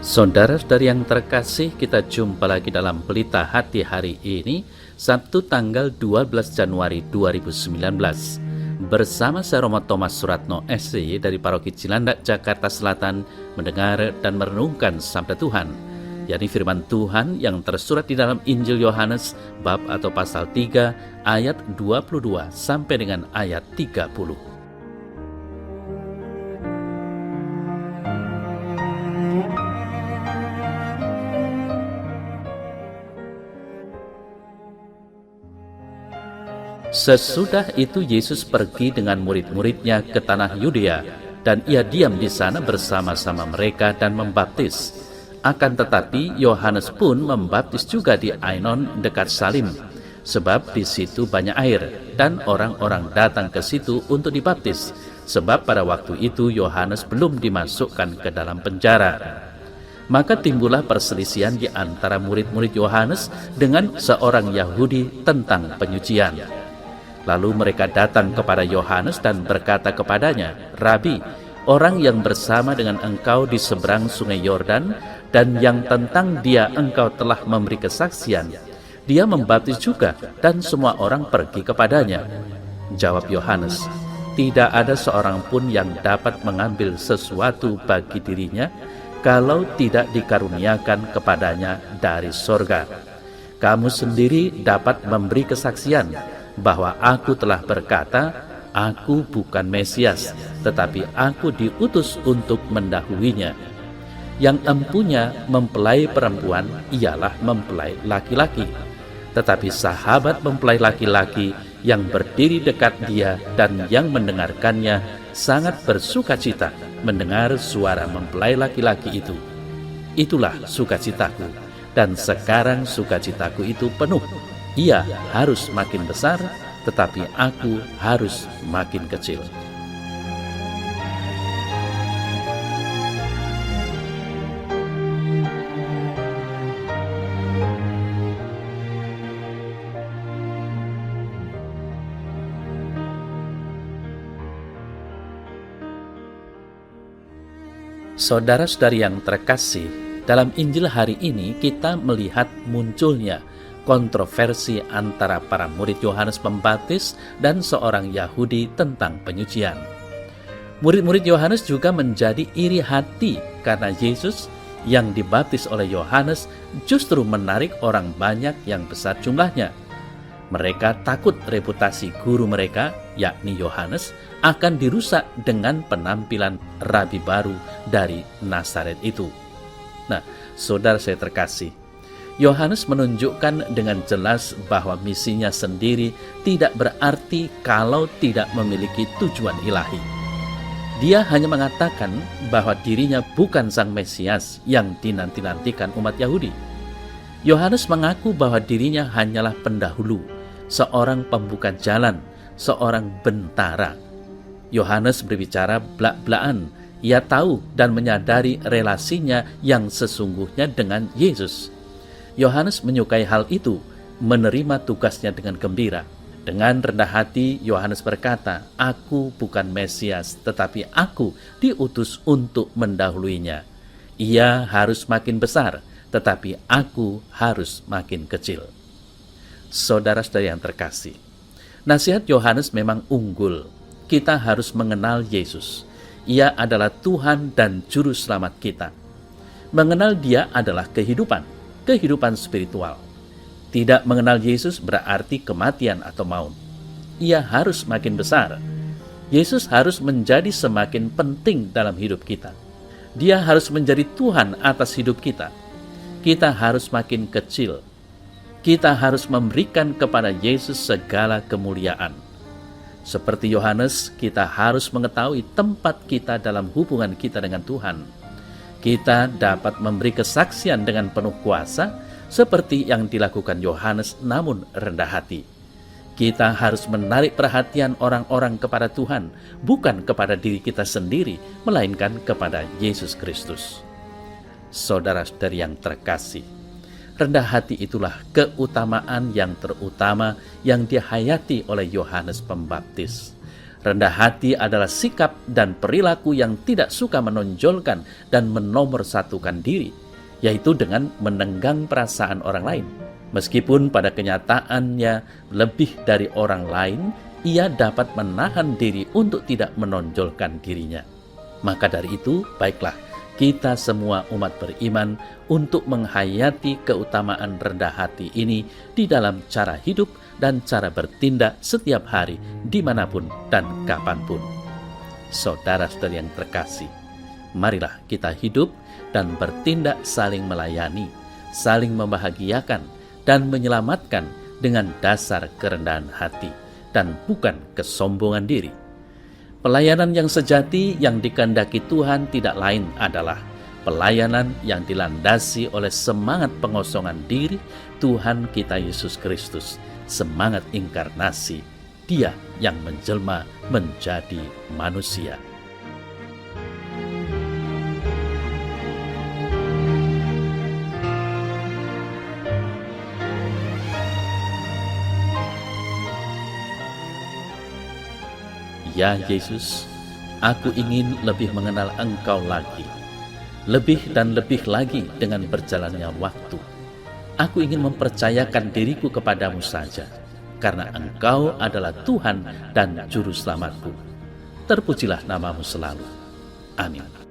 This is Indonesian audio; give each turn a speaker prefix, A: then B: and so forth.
A: Saudara-saudari yang terkasih, kita jumpa lagi dalam Pelita Hati hari ini, Sabtu tanggal 12 Januari 2019. Bersama saya Romo Thomas Suratno SC dari Paroki Cilandak, Jakarta Selatan, mendengar dan merenungkan Sabda Tuhan, yakni firman Tuhan yang tersurat di dalam Injil Yohanes bab atau pasal 3 ayat 22 sampai dengan ayat 30. Sesudah itu Yesus pergi dengan murid-muridnya ke tanah Yudea, dan ia diam di sana bersama-sama mereka dan membaptis. Akan tetapi Yohanes pun membaptis juga di Ainon dekat Salim, sebab di situ banyak air, dan orang-orang datang ke situ untuk dibaptis, sebab pada waktu itu Yohanes belum dimasukkan ke dalam penjara. Maka timbullah perselisihan di antara murid-murid Yohanes dengan seorang Yahudi tentang penyucian. Lalu mereka datang kepada Yohanes dan berkata kepadanya, "Rabi, orang yang bersama dengan engkau di seberang sungai Yordan, dan yang tentang dia engkau telah memberi kesaksian, dia membaptis juga, dan semua orang pergi kepadanya." Jawab Yohanes, "Tidak ada seorang pun yang dapat mengambil sesuatu bagi dirinya, kalau tidak dikaruniakan kepadanya dari sorga. Kamu sendiri dapat memberi kesaksian bahwa aku telah berkata, aku bukan Mesias, tetapi aku diutus untuk mendahulunya. Yang empunya mempelai perempuan ialah mempelai laki-laki, tetapi sahabat mempelai laki-laki yang berdiri dekat dia dan yang mendengarkannya sangat bersukacita mendengar suara mempelai laki-laki itu. Itulah sukacitaku, dan sekarang sukacitaku itu penuh. Ia harus makin besar, tetapi aku harus makin kecil." Saudara-saudari yang terkasih, dalam Injil hari ini kita melihat munculnya kontroversi antara para murid Yohanes Pembaptis dan seorang Yahudi tentang penyucian. Murid-murid Yohanes juga menjadi iri hati karena Yesus yang dibaptis oleh Yohanes justru menarik orang banyak yang besar jumlahnya. Mereka takut reputasi guru mereka, yakni Yohanes, akan dirusak dengan penampilan rabi baru dari Nazaret itu. Nah, saudara saya terkasih, Yohanes menunjukkan dengan jelas bahwa misinya sendiri tidak berarti kalau tidak memiliki tujuan ilahi. Dia hanya mengatakan bahwa dirinya bukan sang Mesias yang dinanti-nantikan umat Yahudi. Yohanes mengaku bahwa dirinya hanyalah pendahulu, seorang pembuka jalan, seorang bentara. Yohanes berbicara blak-blakan. Ia tahu dan menyadari relasinya yang sesungguhnya dengan Yesus. Yohanes menyukai hal itu, menerima tugasnya dengan gembira. Dengan rendah hati, Yohanes berkata, "Aku bukan Mesias, tetapi aku diutus untuk mendahuluinya. Ia harus makin besar, tetapi aku harus makin kecil." Saudara-saudari yang terkasih, nasihat Yohanes memang unggul. Kita harus mengenal Yesus. Ia adalah Tuhan dan Juru Selamat kita. Mengenal Dia adalah kehidupan spiritual. Tidak mengenal Yesus berarti kematian atau maut. Ia harus makin besar. Yesus harus menjadi semakin penting dalam hidup kita. Dia harus menjadi Tuhan atas hidup kita. Kita harus makin kecil. Kita harus memberikan kepada Yesus segala kemuliaan. Seperti Yohanes, kita harus mengetahui tempat kita dalam hubungan kita dengan Tuhan. Kita dapat memberi kesaksian dengan penuh kuasa seperti yang dilakukan Yohanes, namun rendah hati. Kita harus menarik perhatian orang-orang kepada Tuhan, bukan kepada diri kita sendiri, melainkan kepada Yesus Kristus. Saudara-saudari yang terkasih, rendah hati itulah keutamaan yang terutama yang dihayati oleh Yohanes Pembaptis. Rendah hati adalah sikap dan perilaku yang tidak suka menonjolkan dan menomorsatukan diri, yaitu dengan menenggang perasaan orang lain. Meskipun pada kenyataannya lebih dari orang lain, ia dapat menahan diri untuk tidak menonjolkan dirinya. Maka dari itu, baiklah kita semua umat beriman untuk menghayati keutamaan rendah hati ini di dalam cara hidup dan cara bertindak setiap hari, dimanapun dan kapanpun. Saudara-saudari yang terkasih, marilah kita hidup dan bertindak saling melayani, saling membahagiakan, dan menyelamatkan dengan dasar kerendahan hati dan bukan kesombongan diri. Pelayanan yang sejati yang dikehendaki Tuhan tidak lain adalah pelayanan yang dilandasi oleh semangat pengosongan diri Tuhan kita Yesus Kristus, semangat inkarnasi, Dia yang menjelma menjadi manusia. Ya Yesus, aku ingin lebih mengenal Engkau lagi, lebih dan lebih lagi dengan berjalannya waktu. Aku ingin mempercayakan diriku kepadamu saja, karena Engkau adalah Tuhan dan Juru Selamatku. Terpujilah namamu selalu. Amin.